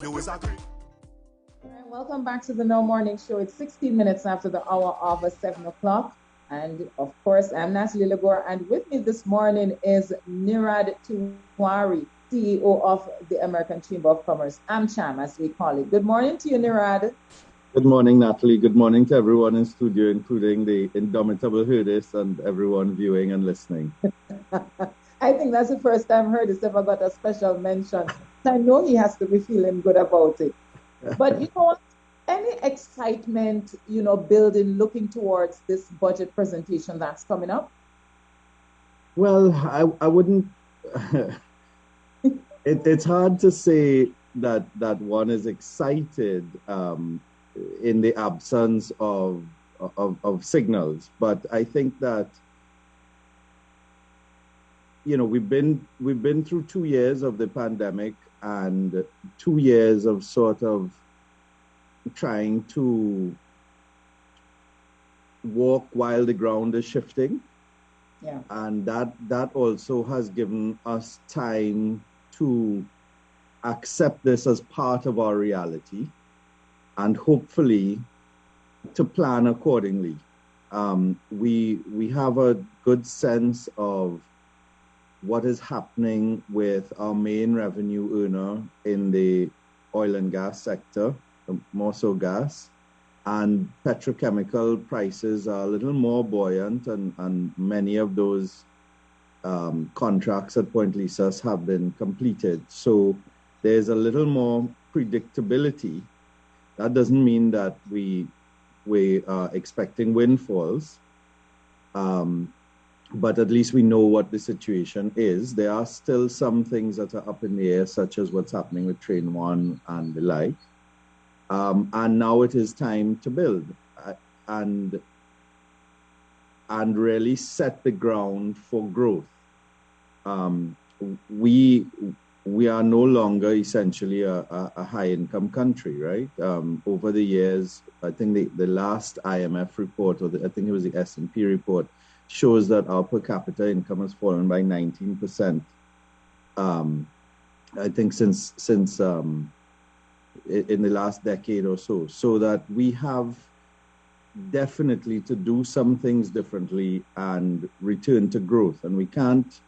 All right, welcome back to the No Morning Show. It's 16 minutes after the hour of 7 o'clock. And of course, I'm Natalee Legore. And with me this morning is Nirad Tewarie, CEO of the American Chamber of Commerce, AMCHAM, as we call it. Good morning to you, Nirad. Good morning, Natalie. Good morning to everyone in studio, including the indomitable Herdis and everyone viewing and listening. I think that's the first time Herdis ever got a special mention. I know he has to be feeling good about it. But you know what? Any excitement, building, looking towards this budget presentation that's coming up? Well, I wouldn't. It's hard to say that one is excited in the absence of signals. But I think that we've been through 2 years of the pandemic and 2 years of sort of trying to walk while the ground is shifting. Yeah. And that also has given us time to accept this as part of our reality and hopefully to plan accordingly. We have a good sense of what is happening with our main revenue earner in the oil and gas sector, more so gas, and petrochemical prices are a little more buoyant, and many of those contracts at Point Lisas have been completed. So there's a little more predictability. That doesn't mean that we are expecting windfalls, but at least we know what the situation is. There are still some things that are up in the air, such as what's happening with Train 1 and the like. And now it is time to build and really set the ground for growth. We are no longer essentially a high-income country, right? Over the years, I think the last IMF report, I think it was the S&P report, shows that our per capita income has fallen by 19%. I think since in the last decade or so, so that we have definitely to do some things differently and return to growth. And we can't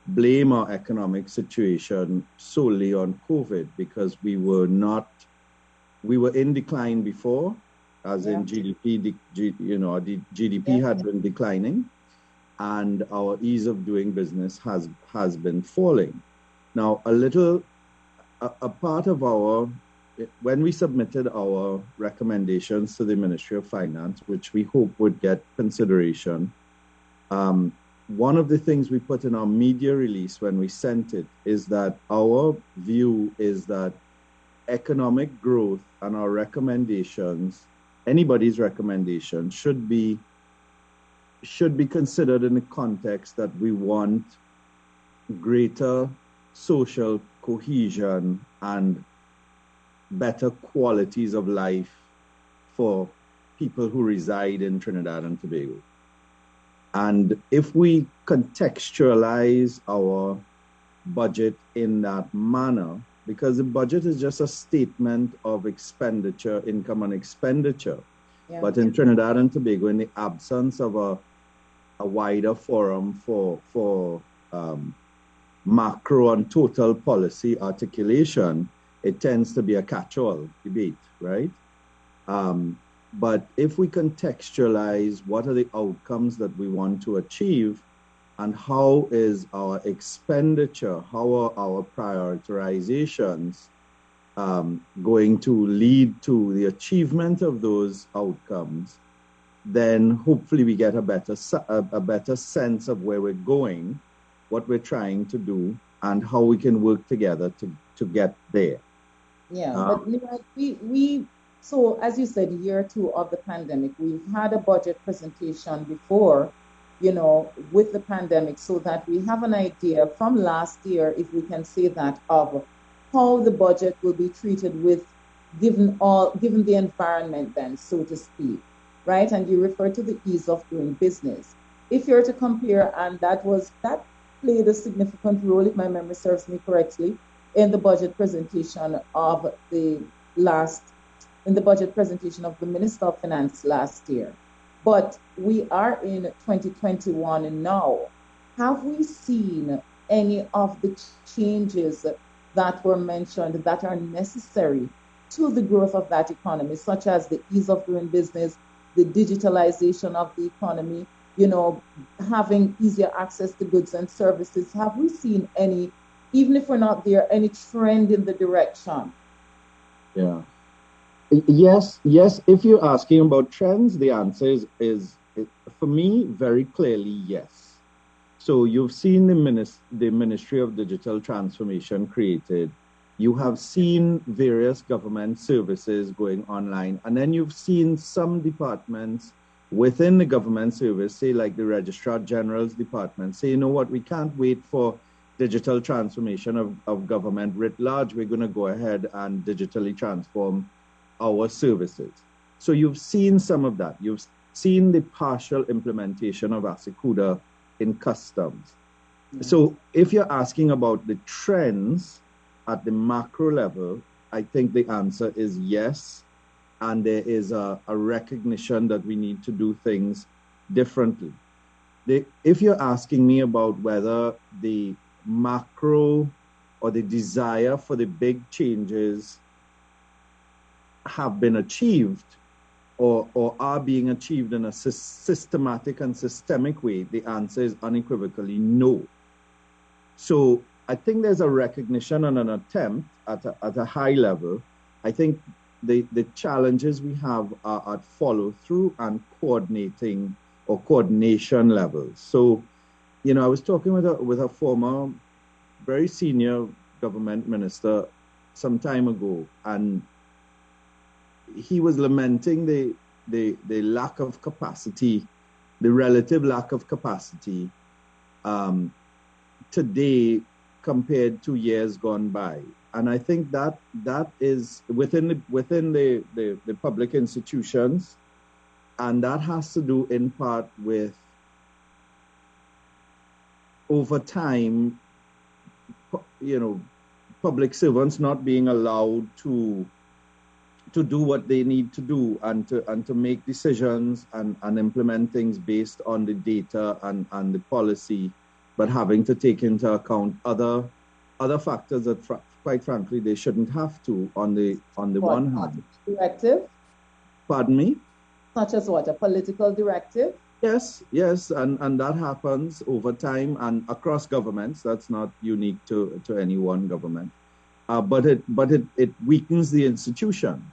blame our economic situation solely on COVID, because we were in decline before, as in GDP, the GDP had been declining, and our ease of doing business has been falling. Now, a part of when we submitted our recommendations to the Ministry of Finance, which we hope would get consideration, one of the things we put in our media release when we sent it is that our view is that economic growth and our recommendations, anybody's recommendation, should be considered in the context that we want greater social cohesion and better qualities of life for people who reside in Trinidad and Tobago. And if we contextualize our budget in that manner, because the budget is just a statement of expenditure, income and expenditure. Yeah. But in Trinidad and Tobago, in the absence of a wider forum for macro and total policy articulation, it tends to be a catch-all debate, right? But if we contextualize what are the outcomes that we want to achieve and how is our expenditure, how are our prioritizations going to lead to the achievement of those outcomes, then hopefully we get a better sense of where we're going, what we're trying to do, and how we can work together to get there. Yeah, but so as you said, year 2 of the pandemic, we've had a budget presentation before, with the pandemic, so that we have an idea from last year, if we can say that, of how the budget will be treated given the environment then, so to speak, right? And you refer to the ease of doing business. If you're to compare, and that played a significant role, if my memory serves me correctly, in the budget presentation of the Minister of Finance last year. But we are in 2021 now. Have we seen any of the changes that were mentioned that are necessary to the growth of that economy, such as the ease of doing business, the digitalization of the economy, having easier access to goods and services? Have we seen any, even if we're not there, any trend in the direction? Yeah. Yes. If you're asking about trends, the answer is for me, very clearly, yes. So you've seen the Ministry of Digital Transformation created. You have seen various government services going online. And then you've seen some departments within the government service, say like the Registrar General's department, say, you know what, we can't wait for digital transformation of government writ large. We're going to go ahead and digitally transform our services. So you've seen some of that. You've seen the partial implementation of ASICUDA in customs. So if you're asking about the trends at the macro level, I think the answer is yes. And there is a recognition that we need to do things differently. If you're asking me about whether the macro or the desire for the big changes have been achieved or are being achieved in a systematic and systemic way, the answer is unequivocally no. So I think there's a recognition and an attempt at a high level. I think the challenges we have are at follow through and coordination levels. So, I was talking with a former very senior government minister some time ago, and he was lamenting the lack of capacity, the relative lack of capacity today compared to years gone by. And I think that is within the public institutions, and that has to do in part with, over time, public servants not being allowed to do what they need to do and to make decisions and implement things based on the data and the policy, but having to take into account other factors that quite frankly they shouldn't have to on the one hand. Directive? Pardon me? Such as what? A political directive? Yes, and that happens over time and across governments. That's not unique to any one government. But it weakens the institution,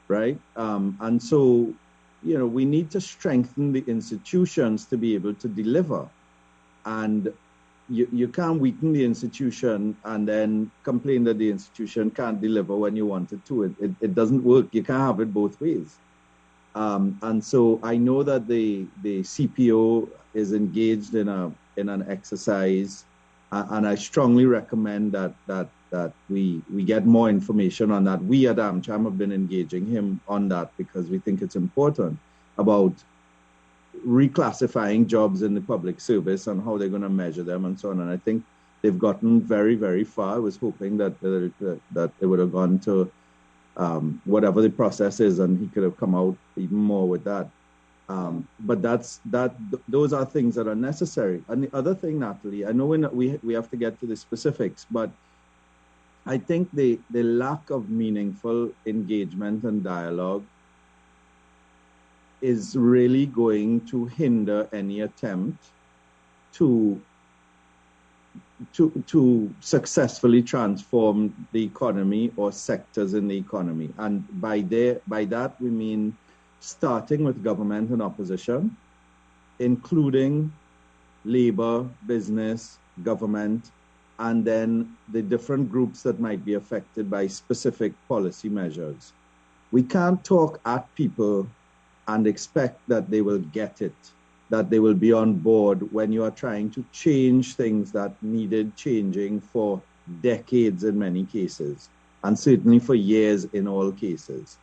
right? And so, we need to strengthen the institutions to be able to deliver. And you can't weaken the institution and then complain that the institution can't deliver when you want it to. It doesn't work. You can't have it both ways. And so I know that the CPO is engaged in an exercise, and I strongly recommend that we get more information on that. We at AMCHAM have been engaging him on that because we think it's important about reclassifying jobs in the public service and how they're going to measure them and so on. And I think they've gotten very, very far. I was hoping that they would have gone to whatever the process is, and he could have come out even more with that. But those are things that are necessary. And the other thing, Natalie, I know we have to get to the specifics, but I think the lack of meaningful engagement and dialogue is really going to hinder any attempt to successfully transform the economy or sectors in the economy. And by that we mean starting with government and opposition, including labor, business, government, and then the different groups that might be affected by specific policy measures. We can't talk at people and expect that they will get it, that they will be on board when you are trying to change things that needed changing for decades in many cases, and certainly for years in all cases.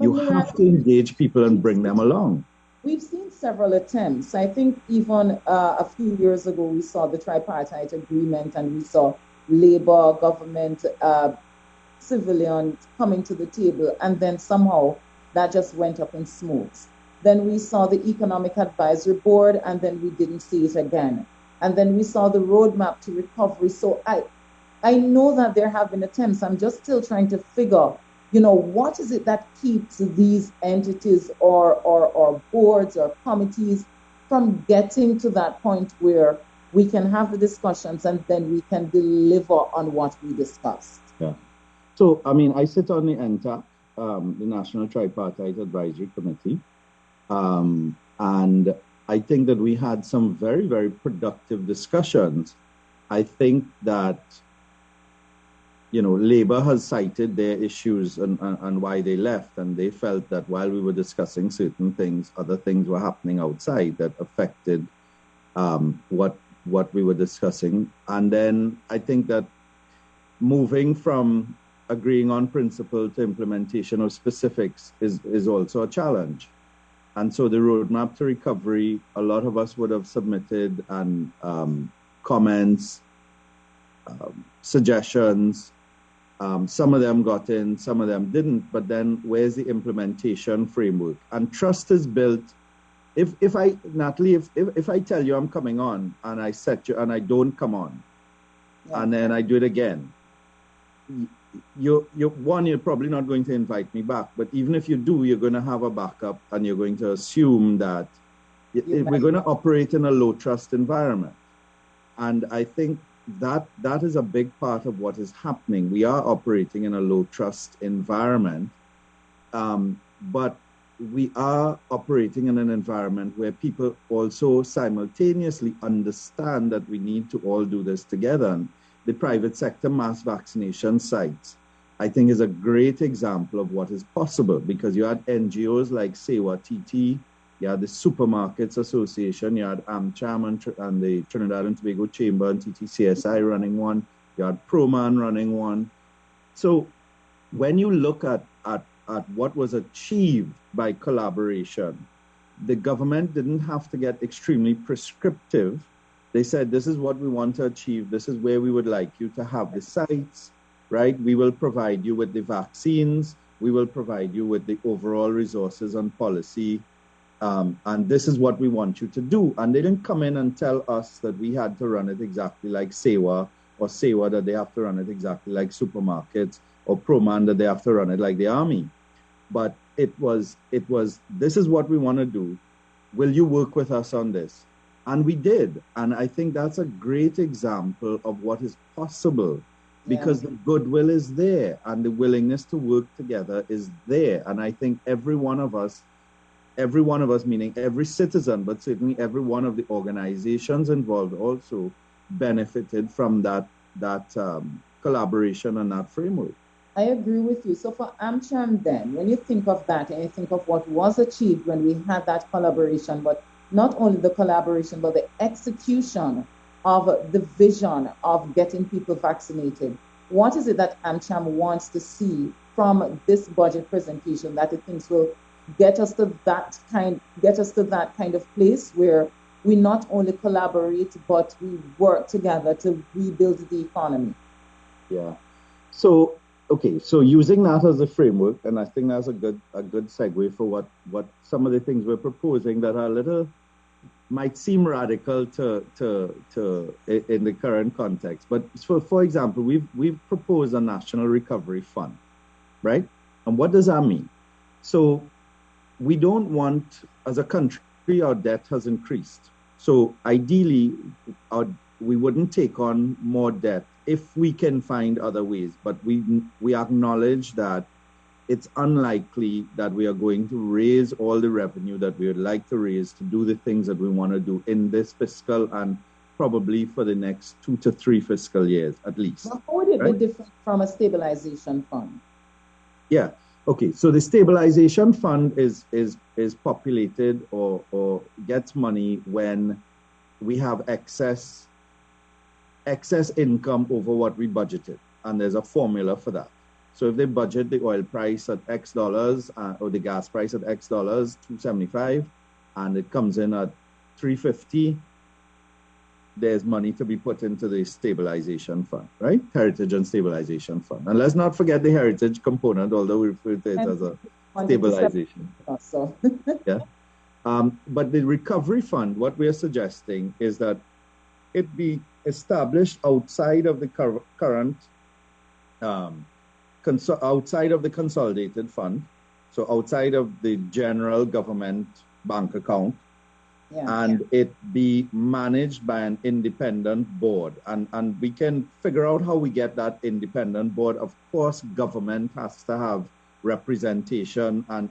You have to engage people and bring them along. We've seen several attempts. I think even a few years ago, we saw the tripartite agreement, and we saw labor, government, civilians coming to the table, and then somehow that just went up in smokes. Then we saw the Economic Advisory Board, and then we didn't see it again. And then we saw the roadmap to recovery. So I know that there have been attempts. I'm just still trying to figure, what is it that keeps these entities or boards or committees from getting to that point where we can have the discussions and then we can deliver on what we discussed. Yeah. So, I mean, I sit on the NTAC, the National Tripartite Advisory Committee, and I think that we had some very, very productive discussions. I think that, Labour has cited their issues and why they left, and they felt that while we were discussing certain things, other things were happening outside that affected what we were discussing. And then I think that moving from agreeing on principle to implementation of specifics is also a challenge. And so the roadmap to recovery, a lot of us would have submitted and comments, suggestions. Some of them got in, some of them didn't. But then where's the implementation framework? And trust is built. Natalee, if I tell you I'm coming on and I set you and I don't come on, yeah, and then I do it again, you're probably not going to invite me back. But even if you do, you're going to have a backup, and you're going to assume that we're going to operate in a low trust environment. And I think that is a big part of what is happening. We are operating in a low trust environment, but we are operating in an environment where people also simultaneously understand that we need to all do this together. And the private sector mass vaccination sites, I think, is a great example of what is possible, because you had NGOs like SEWA TT, you had the Supermarkets Association, you had AMCHAM and the Trinidad and Tobago Chamber and TTCSI running one, you had ProMan running one. So when you look at what was achieved by collaboration, the government didn't have to get extremely prescriptive. They said, this is what we want to achieve. This is where we would like you to have the sites, right? We will provide you with the vaccines. We will provide you with the overall resources and policy. And this is what we want you to do. And they didn't come in and tell us that we had to run it exactly like SEWA, or SEWA that they have to run it exactly like supermarkets, or ProMan that they have to run it like the army. But it was, this is what we want to do. Will you work with us on this? And we did. And I think that's a great example of what is possible, because the goodwill is there and the willingness to work together is there. And I think every one of us, meaning every citizen, but certainly every one of the organizations involved also benefited from that collaboration and that framework. I agree with you. So for AMCHAM then, when you think of that and you think of what was achieved when we had that collaboration, but not only the collaboration, but the execution of the vision of getting people vaccinated, what is it that AMCHAM wants to see from this budget presentation that it thinks will get us to that kind of place where we not only collaborate, but we work together to rebuild the economy? Yeah. So using that as a framework, and I think that's a good segue for what some of the things we're proposing that are might seem radical to in the current context. But for example, we've proposed a national recovery fund, right? And what does that mean? So we don't want, as a country, our debt has increased. So ideally, we wouldn't take on more debt if we can find other ways. But we acknowledge that it's unlikely that we are going to raise all the revenue that we would like to raise to do the things that we want to do in this fiscal and probably for the next 2 to 3 fiscal years at least. But how would it be different from a stabilization fund? Yeah. Okay. So the stabilization fund is populated or gets money when we have excess income over what we budgeted, and there's a formula for that. So if they budget the oil price at X dollars or the gas price at X dollars, $2.75, and it comes in at $3.50, there's money to be put into the stabilization fund, right? Heritage and stabilization fund. And let's not forget the heritage component, although we refer to it as a stabilization. Also. Yeah. But the recovery fund, what we are suggesting is that it be established outside of the current, outside of the consolidated fund, so outside of the general government bank account, and it be managed by an independent board. And we can figure out how we get that independent board. Of course, government has to have representation, and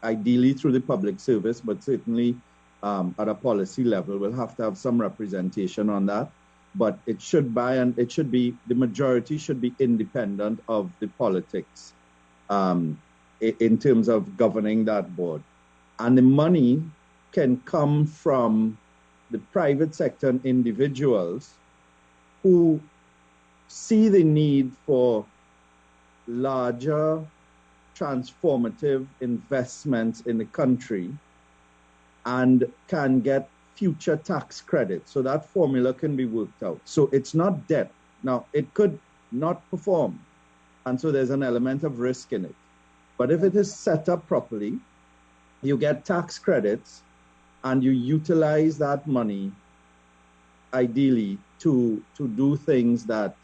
ideally through the public service, but certainly at a policy level, we'll have to have some representation on that. But it should be, the majority should be independent of the politics in terms of governing that board. And the money can come from the private sector and individuals who see the need for larger transformative investments in the country and can get future tax credits. So that formula can be worked out. So it's not debt. Now, it could not perform, and so there's an element of risk in it. But if it is set up properly, you get tax credits, and you utilize that money ideally to do things that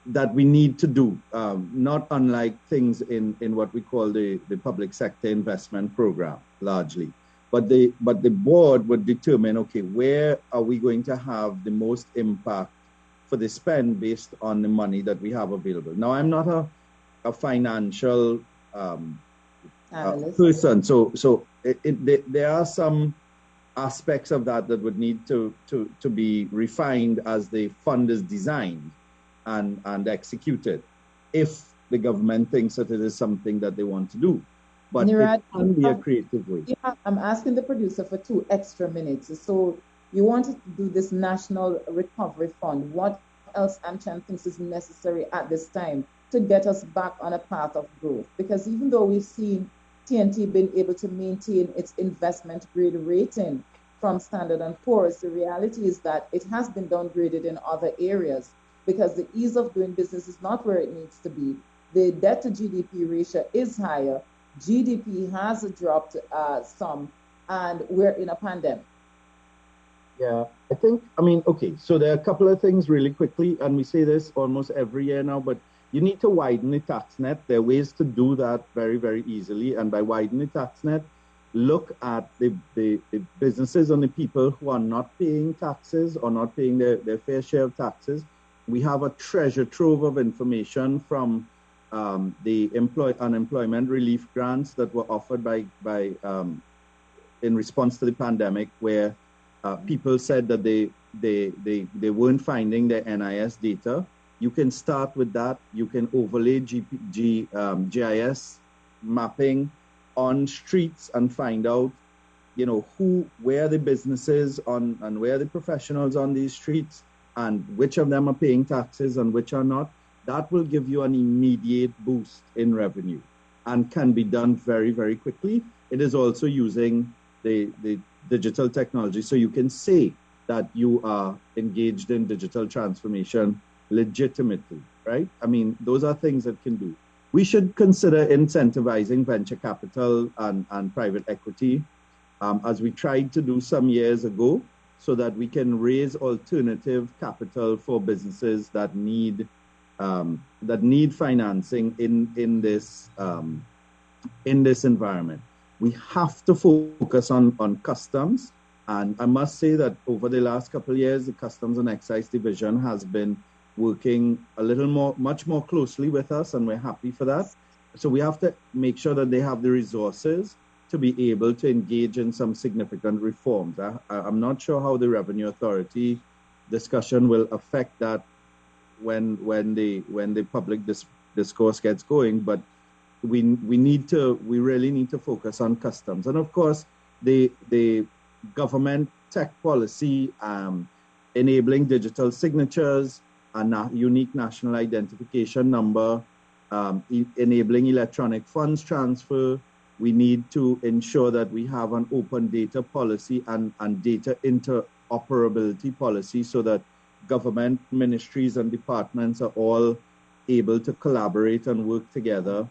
that we need to do, not unlike things in what we call the public sector investment program largely. But the board would determine, okay, where are we going to have the most impact for the spend based on the money that we have available. Now, I'm not a financial person, so there are some aspects of that would need to be refined as the fund is designed and executed, if the government thinks that it is something that they want to do. But Nirad, it can be a creative way. Yeah, I'm asking the producer for 2 extra minutes. So you wanted to do this National Recovery Fund. What else AMCHAM thinks is necessary at this time to get us back on a path of growth? Because even though we've seen TNT been able to maintain its investment grade rating from Standard & Poor's, the reality is that it has been downgraded in other areas because the ease of doing business is not where it needs to be. The debt to GDP ratio is higher. GDP has dropped some, and we're in a pandemic. Yeah, okay, so there are a couple of things really quickly, and we say this almost every year now, but you need to widen the tax net. There are ways to do that very, very easily, and by widening the tax net, look at the businesses and the people who are not paying taxes or not paying their fair share of taxes. We have a treasure trove of information from the unemployment relief grants that were offered by in response to the pandemic, where people said that they weren't finding their NIS data. You can start with that. You can overlay GIS mapping on streets and find out, where the businesses on and where the professionals on these streets, and which of them are paying taxes and which are not. That will give you an immediate boost in revenue and can be done very, very quickly. It is also using the digital technology. So you can say that you are engaged in digital transformation legitimately, right? Those are things that can do. We should consider incentivizing venture capital and private equity, as we tried to do some years ago, so that we can raise alternative capital for businesses that need financing in this environment. We have to focus on customs, and I must say that over the last couple of years, the Customs and Excise Division has been working much more closely with us, and we're happy for that. So we have to make sure that they have the resources to be able to engage in some significant reforms. I'm not sure how the Revenue Authority discussion will affect that when the public discourse gets going, but we really need to focus on customs. And of course, the government tech policy enabling digital signatures, a unique national identification number, enabling electronic funds transfer. We need to ensure that we have an open data policy and data interoperability policy so that government ministries and departments are all able to collaborate and work together.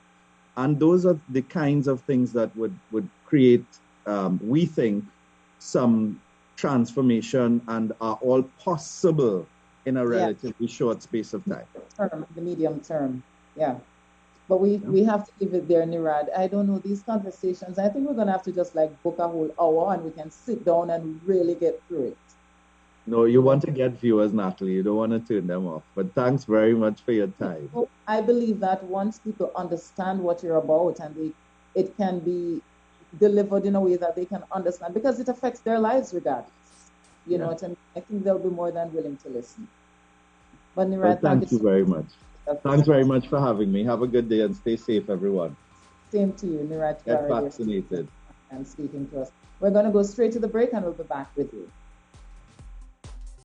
And those are the kinds of things that would create, we think, some transformation and are all possible in a relatively short space of time. The medium term, yeah. But we have to leave it there, Nirad. I don't know, these conversations, I think we're going to have to just like book a whole hour and we can sit down and really get through it. No, you want to get viewers, Natalie. You don't want to turn them off. But thanks very much for your time. I believe that once people understand what you're about and it can be delivered in a way that they can understand, because it affects their lives regardless. You know what I mean? I think they'll be more than willing to listen. But Nirad, thank you very much. Thanks very much for having me. Have a good day and stay safe, everyone. Same to you, Nirad Tewarie. Get vaccinated. And speaking to us. We're going to go straight to the break and we'll be back with you.